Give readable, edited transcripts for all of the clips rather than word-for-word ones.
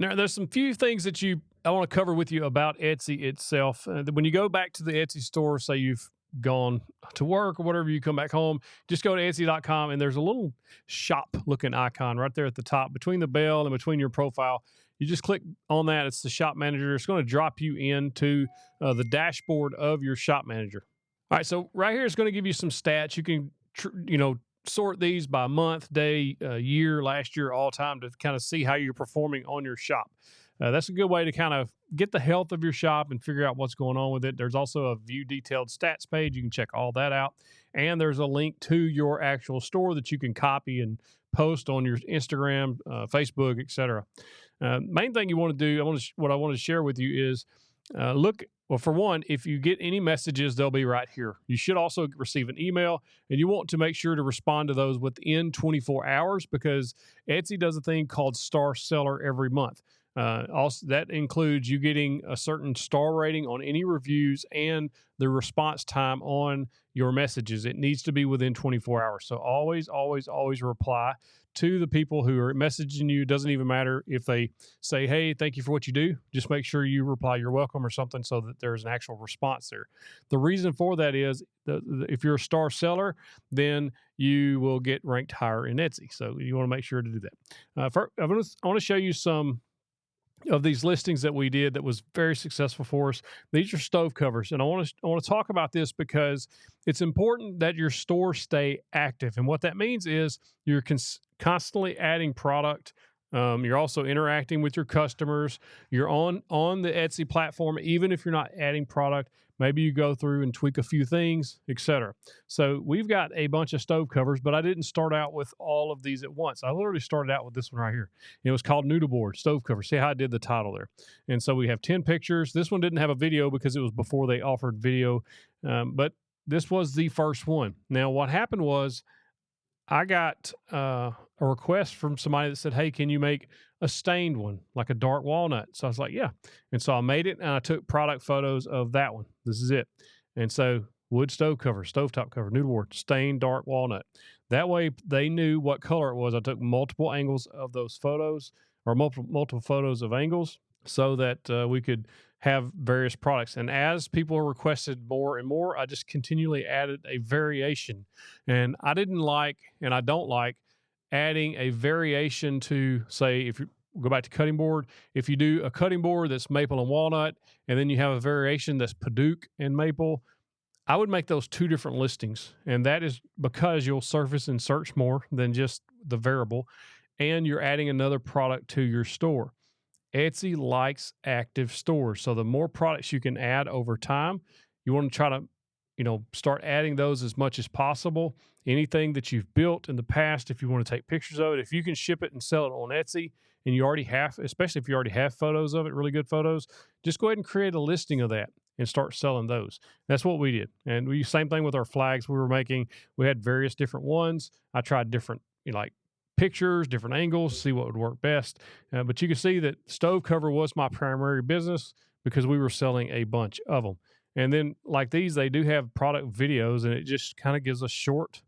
Now, there's some few things that I want to cover with you about Etsy itself. When you go back to the Etsy store, say you've gone to work or whatever, you come back home, just go to Etsy.com and there's a little shop looking icon right there at the top between the bell and between your profile. You just click on that. It's the shop manager. It's going to drop you into the dashboard of your shop manager. All right. So right here, it's going to give you some stats. You can, sort these by month, day, year, last year, all time to kind of see how you're performing on your shop. That's a good way to kind of get the health of your shop and figure out what's going on with it. There's also a view detailed stats page. You can check all that out. And there's a link to your actual store that you can copy and post on your Instagram, Facebook, etc. Main thing you want to do, what I want to share with you is well, for one, if you get any messages, they'll be right here. You should also receive an email, and you want to make sure to respond to those within 24 hours because Etsy does a thing called Star Seller every month. Also, that includes you getting a certain star rating on any reviews and the response time on your messages. It needs to be within 24 hours. So always, always, always reply to the people who are messaging you. Doesn't even matter if they say, hey, thank you for what you do. Just make sure you reply, you're welcome or something so that there's an actual response there. The reason for that is if you're a star seller, then you will get ranked higher in Etsy. So you want to make sure to do that. First, I want to show you some of these listings that we did that was very successful for us. These are stove covers, and I want to talk about this because it's important that your store stay active. And what that means is you're constantly adding product. You're also interacting with your customers. You're on the Etsy platform, even if you're not adding product. Maybe you go through and tweak a few things, etc. So we've got a bunch of stove covers, but I didn't start out with all of these at once. I literally started out with this one right here. It was called Noodle Board Stove Cover. See how I did the title there? And so we have 10 pictures. This one didn't have a video because it was before they offered video, but this was the first one. Now, what happened was I got a request from somebody that said, hey, can you make a stained one, like a dark walnut? So I was like, yeah. And so I made it, and I took product photos of that one. This is it. And so wood stove cover, stovetop cover, noodle board, stained dark walnut. That way they knew what color it was. I took multiple angles of those photos, or multiple photos of angles, so that we could have various products. And as people requested more and more, I just continually added a variation. And I didn't like, and I don't like, adding a variation to, say, if you go back to cutting board, if you do a cutting board that's maple and walnut, and then you have a variation that's Padauk and maple, I would make those two different listings. And that is because you'll surface and search more than just the variable, and you're adding another product to your store. Etsy likes active stores. So the more products you can add over time, you want to try to start adding those as much as possible. Anything that you've built in the past, if you want to take pictures of it, if you can ship it and sell it on Etsy, and you already have, especially if you already have photos of it, really good photos, just go ahead and create a listing of that and start selling those. That's what we did. And we same thing with our flags we were making. We had various different ones. I tried different, like pictures, different angles, see what would work best. But you can see that stove cover was my primary business because we were selling a bunch of them. And then like these, they do have product videos, and it just kind of gives a short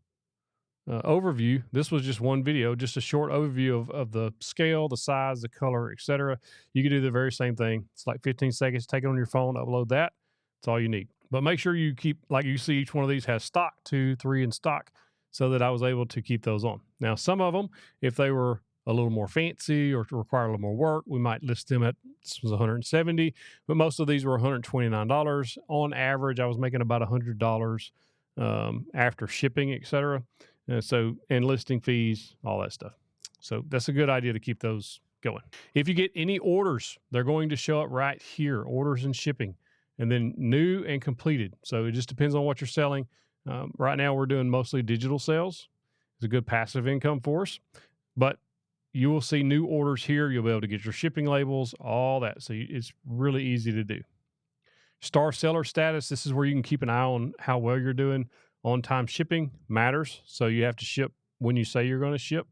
overview. This was just one video, just a short overview of the scale, the size, the color, etc. You can do the very same thing. It's like 15 seconds. Take it on your phone, upload that. That's all you need. But make sure you keep, like you see, each one of these has stock, 2, 3 in stock, so that I was able to keep those on. Now, some of them, if they were a little more fancy or to require a little more work, we might list them at, this was $170, but most of these were $129. On average, I was making about $100 after shipping, etc. And listing fees, all that stuff. So that's a good idea to keep those going. If you get any orders, they're going to show up right here, orders and shipping, and then new and completed. So it just depends on what you're selling. Right now, we're doing mostly digital sales. It's a good passive income for us, but you will see new orders here. You'll be able to get your shipping labels, all that. So it's really easy to do. Star seller status. This is where you can keep an eye on how well you're doing. On-time shipping matters. So you have to ship when you say you're going to ship.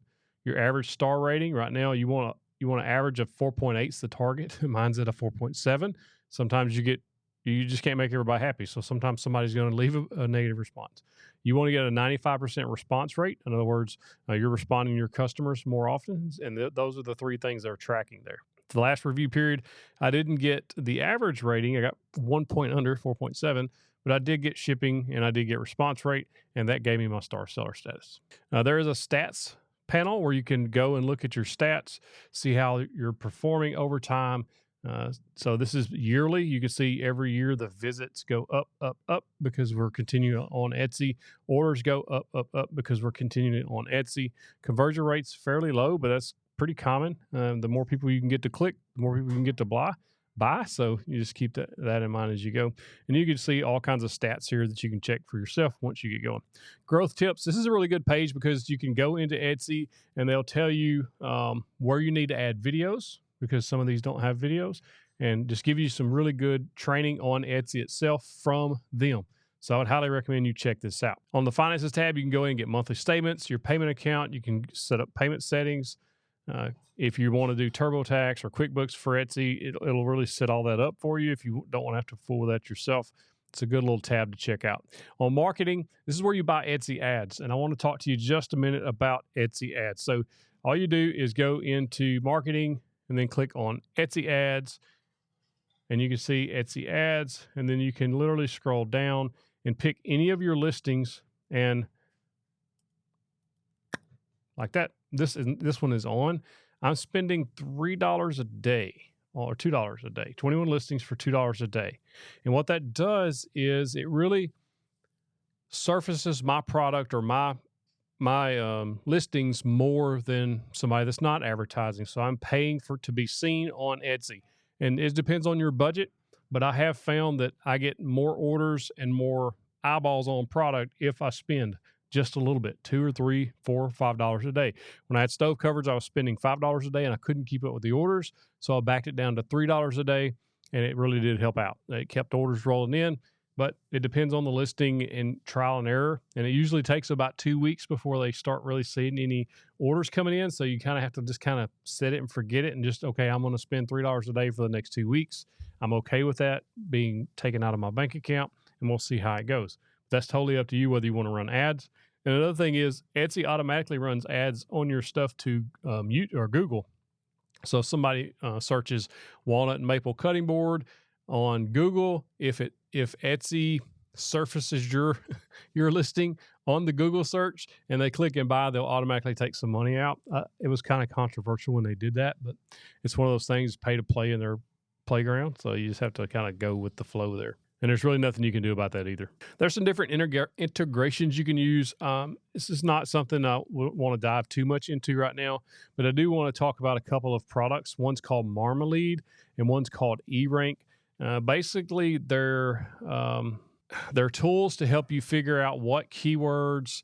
Your average star rating right now, you want to average of 4.8 is the target. Mine's at a 4.7. Sometimes you just can't make everybody happy. So sometimes somebody's going to leave a negative response. You want to get a 95% response rate. In other words, you're responding to your customers more often. And those are the three things they're tracking there. the last review period, I didn't get the average rating. I got 1 point under, 4.7, but I did get shipping and I did get response rate, and that gave me my star seller status. There is a stats panel where you can go and look at your stats, see how you're performing over time. So this is yearly. You can see every year the visits go up, up, up because we're continuing on Etsy. Orders go up, up, up because we're continuing on Etsy. Conversion rate's fairly low, but that's pretty common. The more people you can get to click, the more people you can get to buy. So you just keep that in mind as you go. And you can see all kinds of stats here that you can check for yourself once you get going. Growth tips. This is a really good page because you can go into Etsy and they'll tell you where you need to add videos, because some of these don't have videos, and just give you some really good training on Etsy itself from them. So I would highly recommend you check this out. On the Finances tab, you can go in and get monthly statements, your payment account. You can set up payment settings. If you want to do TurboTax or QuickBooks for Etsy, it'll really set all that up for you if you don't want to have to fool with that yourself. It's a good little tab to check out. On marketing, this is where you buy Etsy ads, and I want to talk to you just a minute about Etsy ads. So all you do is go into marketing and then click on Etsy ads, and you can see Etsy ads, and then you can literally scroll down and pick any of your listings, and like that, this one is on. I'm spending $3 a day or $2 a day, 21 listings for $2 a day. And what that does is it really surfaces my product or my listings more than somebody that's not advertising. So I'm paying to be seen on Etsy. And it depends on your budget, but I have found that I get more orders and more eyeballs on product if I spend just a little bit, $2 or $3, $4, $5 a day. When I had stove covers, I was spending $5 a day and I couldn't keep up with the orders. So I backed it down to $3 a day, and it really did help out. It kept orders rolling in. But it depends on the listing and trial and error. And it usually takes about 2 weeks before they start really seeing any orders coming in. So you kind of have to just kind of set it and forget it and just, okay, I'm going to spend $3 a day for the next 2 weeks. I'm okay with that being taken out of my bank account, and we'll see how it goes. That's totally up to you whether you want to run ads. And another thing is Etsy automatically runs ads on your stuff to or Google. So if somebody searches walnut and maple cutting board on Google, if Etsy surfaces your listing on the Google search and they click and buy, they'll automatically take some money out. It was kind of controversial when they did that, but it's one of those things, pay to play in their playground. So you just have to kind of go with the flow there. And there's really nothing you can do about that either. There's some different integrations you can use. This is not something I want to dive too much into right now, but I do want to talk about a couple of products. One's called Marmalead and one's called eRank. Basically, they're tools to help you figure out what keywords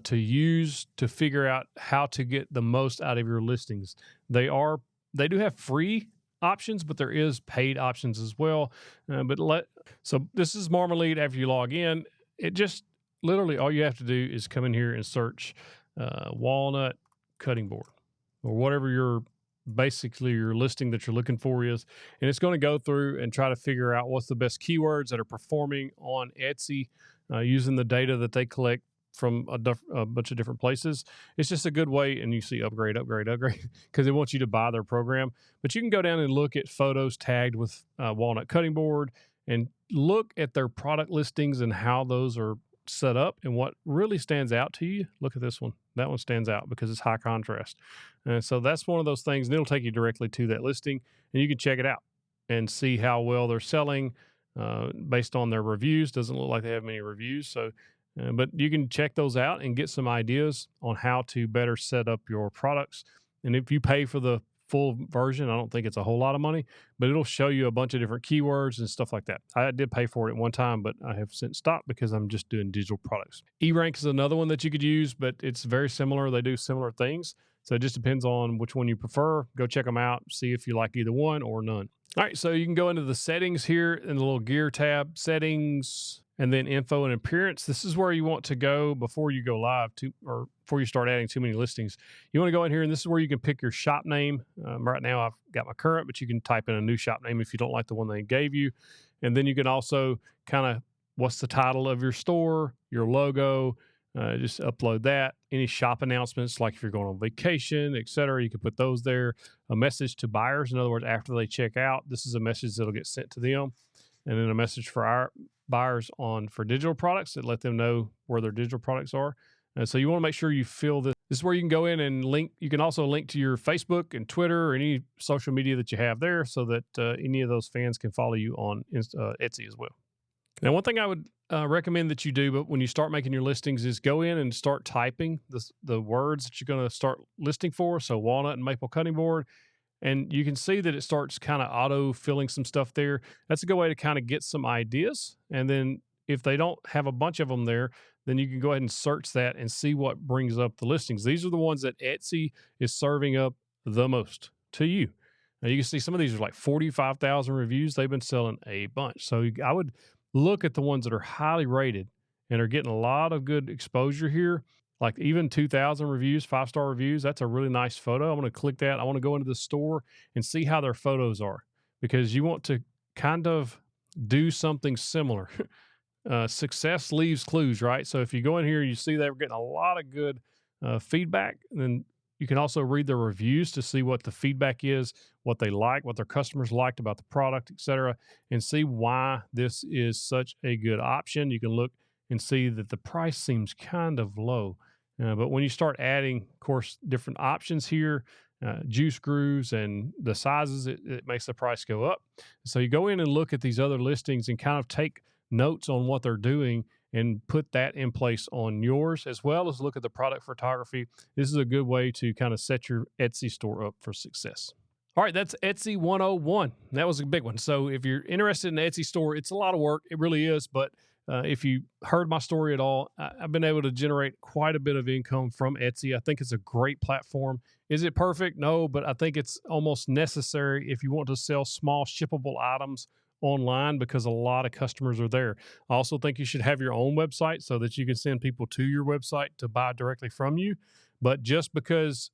to use to figure out how to get the most out of your listings. They do have free options, but there is paid options as well. So this is Marmalead. After you log in, it just literally all you have to do is come in here and search walnut cutting board or whatever your listing that you're looking for is, and it's going to go through and try to figure out what's the best keywords that are performing on Etsy using the data that they collect from a bunch of different places. It's just a good way, and you see upgrade, because they want you to buy their program. But you can go down and look at photos tagged with walnut cutting board and look at their product listings and how those are set up and what really stands out to you. Look at this one. That one stands out because it's high contrast. And so that's one of those things, and it'll take you directly to that listing, and you can check it out and see how well they're selling based on their reviews. Doesn't look like they have many reviews. So, but you can check those out and get some ideas on how to better set up your products. And if you pay for the full version, I don't think it's a whole lot of money, but it'll show you a bunch of different keywords and stuff like that. I did pay for it at one time, but I have since stopped because I'm just doing digital products. eRank is another one that you could use, but it's very similar. They do similar things. So it just depends on which one you prefer. Go check them out, see if you like either one or none. All right, so you can go into the settings here in the little gear tab, settings, and then info and appearance. This is where you want to go before you go live or before you start adding too many listings. You want to go in here, and this is where you can pick your shop name. Right now I've got my current, but you can type in a new shop name if you don't like the one they gave you. And then you can also kind of, what's the title of your store, your logo, Just upload that. Any shop announcements, like if you're going on vacation, etc., you can put those there. A message to buyers, in other words, after they check out, this is a message that'll get sent to them, and then a message for our buyers on for digital products that let them know where their digital products are. And so you want to make sure you fill this. This is where you can go in and link. You can also link to your Facebook and Twitter or any social media that you have there, so that any of those fans can follow you on Etsy as well. Now, one thing I would recommend that you do, but when you start making your listings, is go in and start typing the words that you're going to start listing for. So walnut and maple cutting board. And you can see that it starts kind of auto filling some stuff there. That's a good way to kind of get some ideas. And then if they don't have a bunch of them there, then you can go ahead and search that and see what brings up the listings. These are the ones that Etsy is serving up the most to you. Now you can see some of these are like 45,000 reviews. They've been selling a bunch. So I would look at the ones that are highly rated and are getting a lot of good exposure here. Like even 2,000 reviews, 5-star reviews, that's a really nice photo. I'm going to click that. I want to go into the store and see how their photos are, because you want to kind of do something similar. Success leaves clues, right? So if you go in here and you see that we're getting a lot of good feedback, then you can also read the reviews to see what the feedback is, what they like, what their customers liked about the product, etc., and see why this is such a good option. You can look and see that the price seems kind of low. But when you start adding, of course, different options here, juice grooves and the sizes, it makes the price go up. So you go in and look at these other listings and kind of take notes on what they're doing and put that in place on yours, as well as look at the product photography. This is a good way to kind of set your Etsy store up for success. All right, that's Etsy 101. That was a big one. So if you're interested in the Etsy store, it's a lot of work. It really is. But if you heard my story at all, I've been able to generate quite a bit of income from Etsy. I think it's a great platform. Is it perfect? No, but I think it's almost necessary if you want to sell small shippable items online, because a lot of customers are there. I also think you should have your own website so that you can send people to your website to buy directly from you. But just because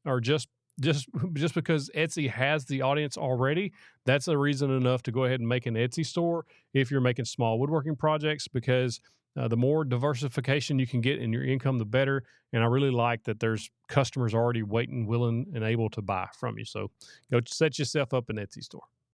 Etsy has the audience already, that's a reason enough to go ahead and make an Etsy store if you're making small woodworking projects, because the more diversification you can get in your income, the better. And I really like that there's customers already waiting, willing, and able to buy from you. So go set yourself up an Etsy store.